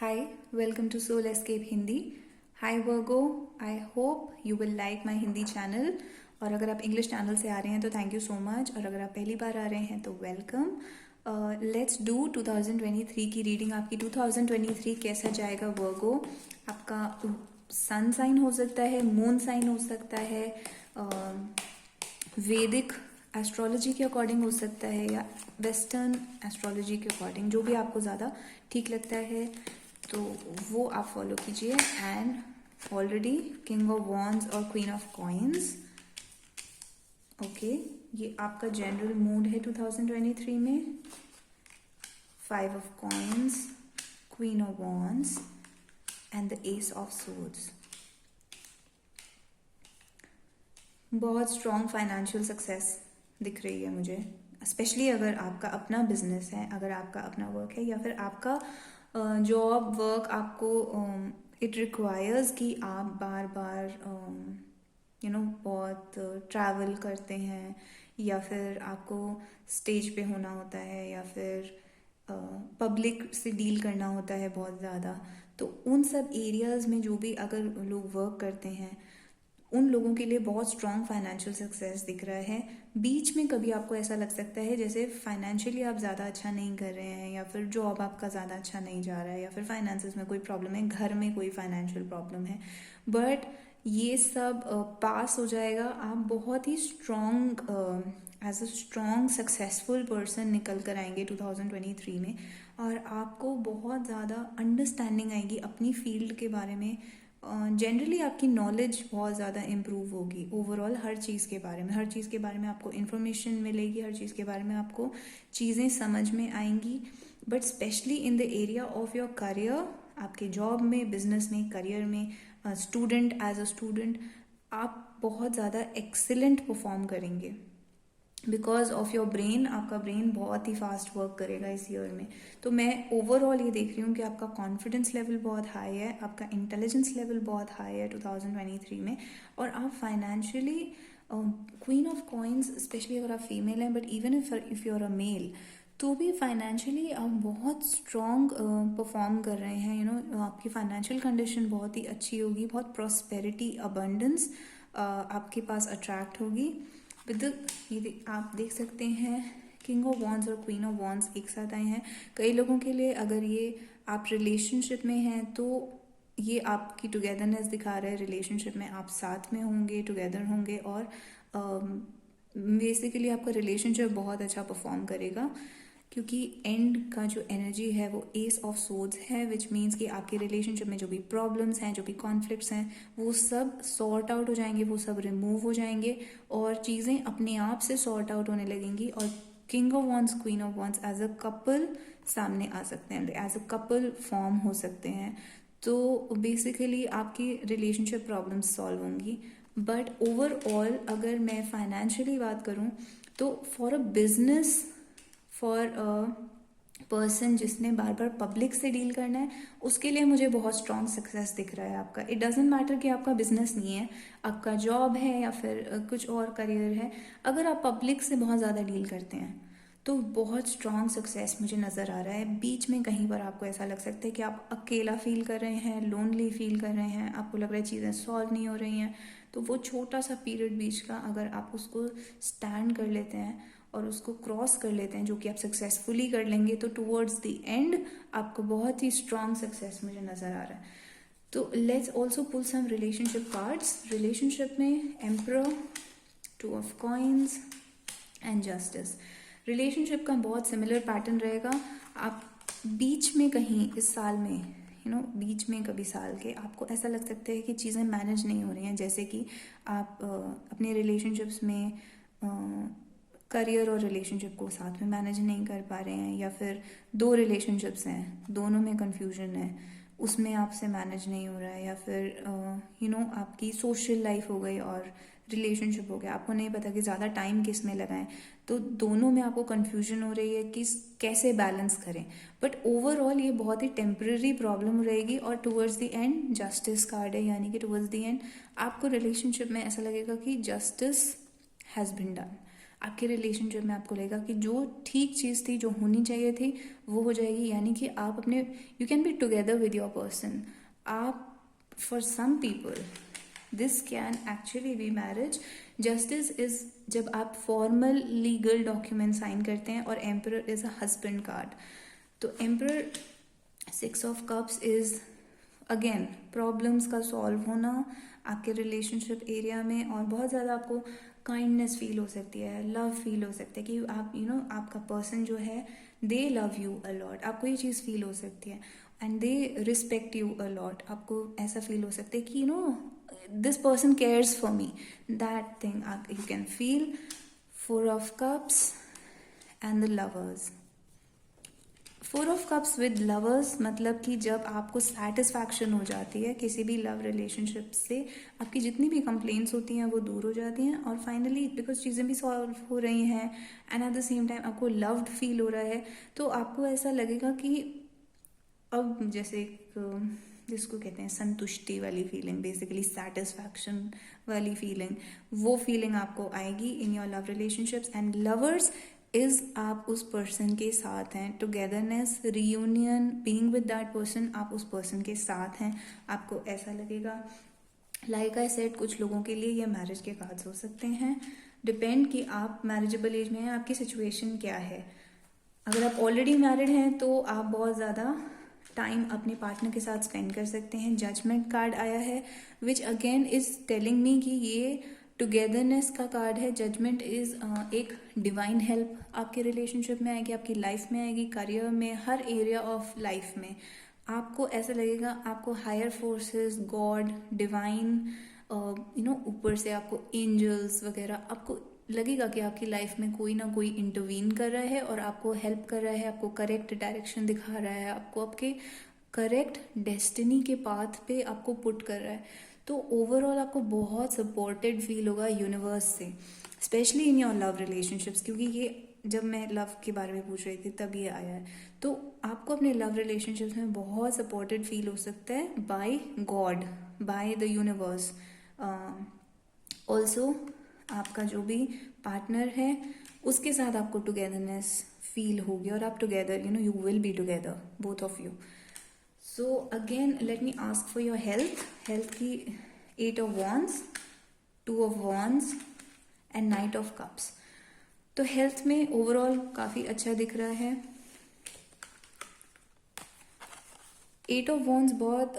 Hi, welcome to Soul Escape Hindi. Hi Virgo, I hope you will like my Hindi channel. और अगर आप English channel से आ रहे हैं तो थैंक यू सो मच, और अगर आप पहली बार आ रहे हैं तो वेलकम. लेट्स डू 2023 की रीडिंग. आपकी 2023 कैसा जाएगा वर्गो? आपका सन साइन हो सकता है, मून साइन हो सकता है, वैदिक एस्ट्रोलॉजी के अकॉर्डिंग हो सकता है, या वेस्टर्न एस्ट्रोलॉजी के अकॉर्डिंग, जो भी आपको ज़्यादा ठीक लगता है तो वो आप फॉलो कीजिए. And already king of wands और क्वीन ऑफ कॉइन्स. ओके, ये आपका जनरल मूड है 2023 में. 5 of coins, queen of wands and the S of swords. बहुत स्ट्रॉन्ग फाइनेंशियल सक्सेस दिख रही है मुझे, स्पेशली अगर आपका अपना बिजनेस है, अगर आपका अपना वर्क है, या फिर आपका जॉब वर्क आपको इट रिक्वायर्स कि आप बार बार बहुत ट्रैवल करते हैं, या फिर आपको स्टेज पे होना होता है, या फिर पब्लिक से डील करना होता है बहुत ज़्यादा. तो उन सब एरियाज़ में जो भी अगर लोग वर्क करते हैं उन लोगों के लिए बहुत स्ट्रॉन्ग फाइनेंशियल सक्सेस दिख रहा है. बीच में कभी आपको ऐसा लग सकता है जैसे फाइनेंशियली आप ज़्यादा अच्छा नहीं कर रहे हैं, या फिर जॉब आपका ज़्यादा अच्छा नहीं जा रहा है, या फिर फाइनेंसेस में कोई प्रॉब्लम है, घर में कोई फाइनेंशियल प्रॉब्लम है. बट ये सब पास हो जाएगा. आप बहुत ही strong as a strong successful person निकल कर आएंगे 2023 में, और आपको बहुत ज़्यादा अंडरस्टैंडिंग आएगी अपनी फील्ड के बारे में. जनरली आपकी नॉलेज बहुत ज़्यादा इम्प्रूव होगी ओवरऑल हर चीज़ के बारे में. हर चीज़ के बारे में आपको इन्फॉर्मेशन मिलेगी, हर चीज़ के बारे में आपको चीज़ें समझ में आएंगी. But specially in the area of your career, आपके जॉब में, बिजनेस में, करियर में, स्टूडेंट एज अ स्टूडेंट, आप बहुत ज़्यादा एक्सीलेंट परफॉर्म करेंगे. बिकॉज ऑफ योर ब्रेन, आपका ब्रेन बहुत ही फास्ट वर्क करेगा इस ईयर में. तो मैं ओवरऑल ये देख रही हूँ कि आपका कॉन्फिडेंस लेवल बहुत हाई है, आपका इंटेलिजेंस लेवल बहुत हाई है 2023 में, और आप financially queen of coins, specially अगर आप फीमेल हैं, but even if you are a male, तो भी फाइनेंशियली आप बहुत स्ट्रॉन्ग परफॉर्म कर रहे हैं. आपकी फाइनेंशियल कंडीशन बहुत ही अच्छी होगी, बहुत प्रॉस्पेरिटी, अबंडेंस आपके पास अट्रैक्ट होगी. विद ये आप देख सकते हैं किंग ऑफ वॉन्ड्स और क्वीन ऑफ वॉन्ड्स एक साथ आए हैं. कई लोगों के लिए अगर ये आप रिलेशनशिप में हैं तो ये आपकी टुगेदरनेस दिखा रहा है. रिलेशनशिप में आप साथ में होंगे, टुगेदर होंगे, और बेसिकली आपका रिलेशनशिप बहुत अच्छा परफॉर्म करेगा, क्योंकि एंड का जो एनर्जी है वो एस ऑफ सोर्ड्स है, विच मीन्स कि आपके रिलेशनशिप में जो भी प्रॉब्लम्स हैं, जो भी कॉन्फ्लिक्ट्स हैं, वो सब सॉर्ट आउट हो जाएंगे, वो सब रिमूव हो जाएंगे, और चीज़ें अपने आप से सॉर्ट आउट होने लगेंगी. और king of wands, queen of wands as a couple सामने आ सकते हैं, एज अ कपल फॉर्म हो सकते हैं. तो बेसिकली आपकी रिलेशनशिप प्रॉब्लम्स सॉल्व होंगी. बट ओवरऑल अगर मैं फाइनेंशियली बात करूँ तो for a business, for a person जिसने बार बार पब्लिक से डील करना है, उसके लिए मुझे बहुत स्ट्रॉन्ग सक्सेस दिख रहा है आपका. इट डजेंट मैटर कि आपका बिजनेस नहीं है, आपका जॉब है, या फिर कुछ और करियर है. अगर आप पब्लिक से बहुत ज़्यादा डील करते हैं तो बहुत स्ट्रॉन्ग सक्सेस मुझे नज़र आ रहा है. बीच में कहीं पर आपको ऐसा लग सकता है कि आप अकेला फील कर रहे हैं, लोनली फील कर रहे हैं, आपको लग रहा है चीज़ें सॉल्व नहीं हो रही हैं. तो वो छोटा सा पीरियड बीच का अगर आप उसको स्टैंड कर लेते हैं और उसको क्रॉस कर लेते हैं, जो कि आप सक्सेसफुली कर लेंगे, तो टूवर्ड्स द एंड आपको बहुत ही स्ट्रॉन्ग सक्सेस मुझे नज़र आ रहा है. तो let's also pull some relationship cards. Relationship में emperor, 2 of coins and justice. Relationship का बहुत सिमिलर पैटर्न रहेगा. आप बीच में कहीं इस साल में बीच में कभी साल के आपको ऐसा लग सकता है कि चीज़ें मैनेज नहीं हो रही हैं, जैसे कि आप अपने रिलेशनशिप्स में करियर और रिलेशनशिप को साथ में मैनेज नहीं कर पा रहे हैं, या फिर 2 रिलेशनशिप्स हैं, दोनों में कन्फ्यूजन है, उसमें आपसे मैनेज नहीं हो रहा है, या फिर आपकी सोशल लाइफ हो गई और रिलेशनशिप हो गया, आपको नहीं पता कि ज़्यादा टाइम किस में लगाएं, तो दोनों में आपको कन्फ्यूजन हो रही है कि कैसे बैलेंस करें. बट ओवरऑल ये बहुत ही टेम्पररी प्रॉब्लम रहेगी, और towards the end justice card है, यानी कि टुवर्ड्स द एंड आपको रिलेशनशिप में ऐसा लगेगा कि जस्टिस हैज़ बिन डन. आपके रिलेशनशिप में आपको लगेगा कि जो ठीक चीज़ थी, जो होनी चाहिए थी, वो हो जाएगी। यानी कि आप अपने you can be together with your person. आप for some people this can actually be marriage. Justice is जब आप फॉर्मल लीगल डॉक्यूमेंट साइन करते हैं, और emperor is a husband card. तो emperor 6 of cups is again problems का solve होना आपके रिलेशनशिप एरिया में, और बहुत ज़्यादा आपको काइंडनेस फील हो सकती है, लव फील हो सकता है कि आप आपका पर्सन जो है दे लव यू अलॉट। आपको ये चीज़ फील हो सकती है, and they respect you a lot. आपको ऐसा फील हो सकता है कि this person cares for me, that thing you can feel. 4 of cups and the lovers. 4 of cups with lovers मतलब कि जब आपको सेटिस्फैक्शन हो जाती है किसी भी लव रिलेशनशिप से, आपकी जितनी भी कंप्लेंट्स होती हैं वो दूर हो जाती हैं, और फाइनली बिकॉज चीज़ें भी सॉल्व हो रही हैं and at the same time आपको लव्ड फील हो रहा है, तो आपको ऐसा लगेगा कि अब जैसे जिसको कहते हैं संतुष्टि वाली फीलिंग, बेसिकली सेटिस्फैक्शन वाली फीलिंग, वो फीलिंग आपको आएगी in your love relationships. And lovers is आप उस पर्सन के साथ हैं, togetherness, reunion, being with that person, आप उस पर्सन के साथ हैं। आपको ऐसा लगेगा, लाइक आई सेड, कुछ लोगों के लिए ये मैरिज के कार्ड्स हो सकते हैं। डिपेंड कि आप मैरिजेबल एज में हैं, आपकी सिचुएशन क्या है। अगर आप ऑलरेडी मैरिड हैं तो आप बहुत ज़्यादा टाइम अपने पार्टनर के साथ स्पेंड कर सकते हैं। जजमेंट कार्ड आया है which again is telling me कि ये टुगेदरनेस का कार्ड है। जजमेंट इज एक डिवाइन हेल्प आपके रिलेशनशिप में आएगी, आपकी लाइफ में आएगी, करियर में, हर एरिया ऑफ लाइफ में। आपको ऐसा लगेगा आपको हायर फोर्सेस, गॉड, डिवाइन, ऊपर से आपको एंजल्स वगैरह, आपको लगेगा कि आपकी लाइफ में कोई ना कोई इंटरवीन कर रहा है और आपको हेल्प कर रहा है, आपको करेक्ट डायरेक्शन दिखा रहा है, आपको आपके करेक्ट डेस्टिनी के पाथ पे आपको पुट कर रहा है। तो ओवरऑल आपको बहुत सपोर्टेड फील होगा यूनिवर्स से, specially in your love relationships, क्योंकि ये जब मैं लव के बारे में पूछ रही थी तब ये आया है। तो आपको अपने लव रिलेशनशिप्स में बहुत सपोर्टेड फील हो सकता है by God, by the universe. Also आपका जो भी पार्टनर है उसके साथ आपको टुगेदरनेस फील होगी, और आप together you will be together both of you. So again let me ask for your health की 8 of wands, 2 of wands and night of cups. तो हेल्थ में ओवरऑल काफ़ी अच्छा दिख रहा है। 8 ऑफ वॉन्ड्स बहुत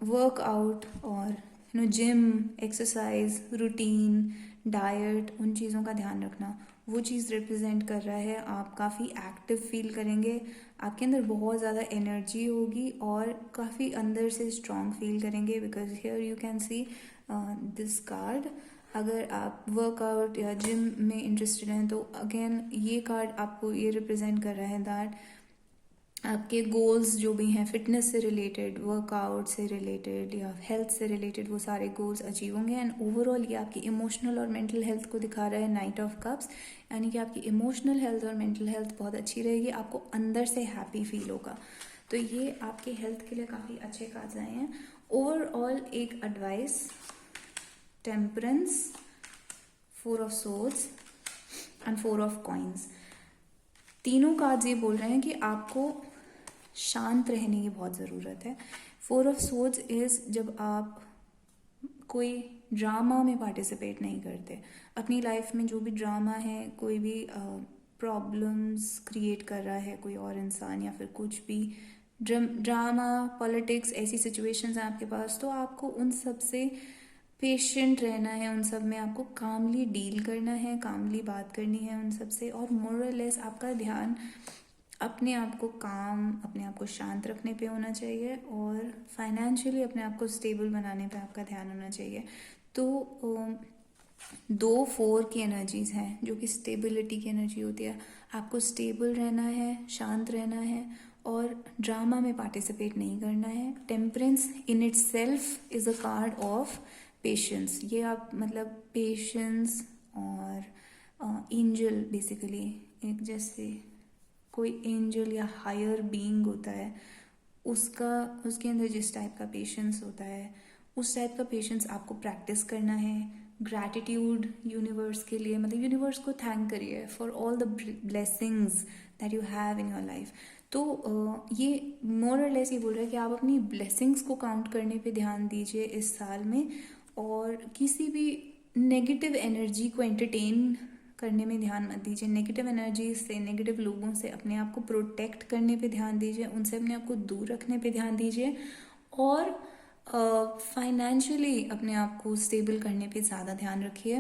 वर्कआउट और जिम, एक्सरसाइज, रूटीन, डाइट, उन चीज़ों का ध्यान रखना, वो चीज़ रिप्रेजेंट कर रहा है। आप काफ़ी एक्टिव फील करेंगे, आपके अंदर बहुत ज़्यादा एनर्जी होगी और काफ़ी अंदर से स्ट्रॉन्ग फील करेंगे, because here you can see this card. अगर आप वर्कआउट या जिम में इंटरेस्टेड हैं तो अगेन ये कार्ड आपको ये रिप्रेजेंट कर रहा है दैट आपके गोल्स जो भी हैं, फिटनेस से रिलेटेड, वर्कआउट से रिलेटेड या हेल्थ से रिलेटेड, वो सारे गोल्स अचीव होंगे। एंड ओवरऑल ये आपकी इमोशनल और मेंटल हेल्थ को दिखा रहा है नाइट ऑफ कप्स, यानी कि आपकी इमोशनल हेल्थ और मेंटल हेल्थ बहुत अच्छी रहेगी, आपको अंदर से हैप्पी फील होगा। तो ये आपके हेल्थ के लिए काफ़ी अच्छे कार्ड्स आए हैं। ओवरऑल एक advice, temperance, 4 of swords and 4 of coins, तीनों कार्ड्स ये बोल रहे हैं कि आपको शांत रहने की बहुत ज़रूरत है। 4 ऑफ सोर्ड्स इज़ जब आप कोई ड्रामा में पार्टिसिपेट नहीं करते, अपनी लाइफ में जो भी ड्रामा है, कोई भी प्रॉब्लम्स क्रिएट कर रहा है कोई और इंसान या फिर कुछ भी ड्रामा, पॉलिटिक्स, ऐसी सिचुएशंस हैं आपके पास, तो आपको उन सब से पेशेंट रहना है, उन सब में आपको कामली डील करना है, कामली बात करनी है उन सब से, और मोर और लेस आपका ध्यान अपने आप को काम, अपने आप को शांत रखने पे होना चाहिए, और फाइनेंशियली अपने आप को स्टेबल बनाने पे आपका ध्यान होना चाहिए। तो 2-4 की एनर्जीज हैं जो कि स्टेबिलिटी की एनर्जी होती है। आपको स्टेबल रहना है, शांत रहना है और ड्रामा में पार्टिसिपेट नहीं करना है। Temperance in it self is a card of patience. ये आप मतलब पेशेंस और एंजल, बेसिकली एक जैसे कोई एंजल या हायर बीइंग होता है, उसके अंदर जिस टाइप का पेशेंस होता है, उस टाइप का पेशेंस आपको प्रैक्टिस करना है, ग्रैटिट्यूड यूनिवर्स के लिए, मतलब यूनिवर्स को थैंक करिए for all the blessings that you have in your life. तो ये मोर और लेस ये बोल रहा है कि आप अपनी ब्लेसिंग्स को काउंट करने पे ध्यान दीजिए इस साल में, और किसी भी नेगेटिव एनर्जी को एंटरटेन करने में ध्यान मत दीजिए। नेगेटिव एनर्जी से, नेगेटिव लोगों से अपने आप को प्रोटेक्ट करने पे ध्यान दीजिए, उनसे अपने आप को दूर रखने पे ध्यान दीजिए, और फाइनेंशियली अपने आप को स्टेबल करने पे ज़्यादा ध्यान रखिए।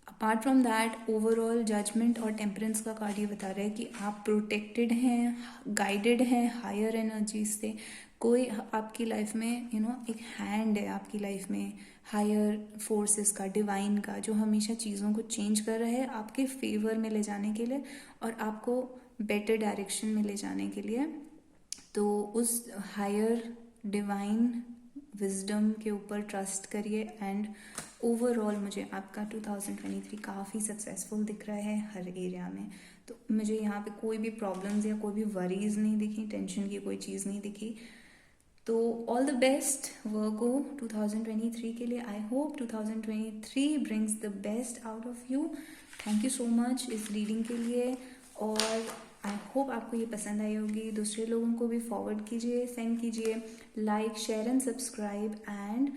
Apart from that, overall judgement और टेम्परेंस का कार्ड ये बता रहा है कि आप प्रोटेक्टेड हैं, गाइडेड हैं हायर एनर्जीज से। कोई आपकी लाइफ में एक हैंड है आपकी लाइफ में, हायर फोर्सेस का, डिवाइन का, जो हमेशा चीज़ों को चेंज कर रहा है आपके फेवर में ले जाने के लिए और आपको बेटर डायरेक्शन में ले जाने के लिए। तो उस हायर डिवाइन विजडम के ऊपर ट्रस्ट करिए। एंड ओवरऑल मुझे आपका 2023 काफ़ी सक्सेसफुल दिख रहा है हर एरिया में। तो मुझे यहाँ पे कोई भी प्रॉब्लम्स या कोई भी वरीज नहीं दिखी, टेंशन की कोई चीज़ नहीं दिखी। तो ऑल द बेस्ट वर्गो 2023 के लिए। I hope 2023 brings the best out of you. Thank you so much इस रीडिंग के लिए, और आई होप आपको ये पसंद आई होगी। दूसरे लोगों को भी फॉरवर्ड कीजिए, सेंड कीजिए, like, share and subscribe, and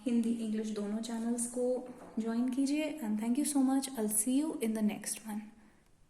Hindi English दोनों चैनल्स को ज्वाइन कीजिए। And thank you so much. I will see you in the next one.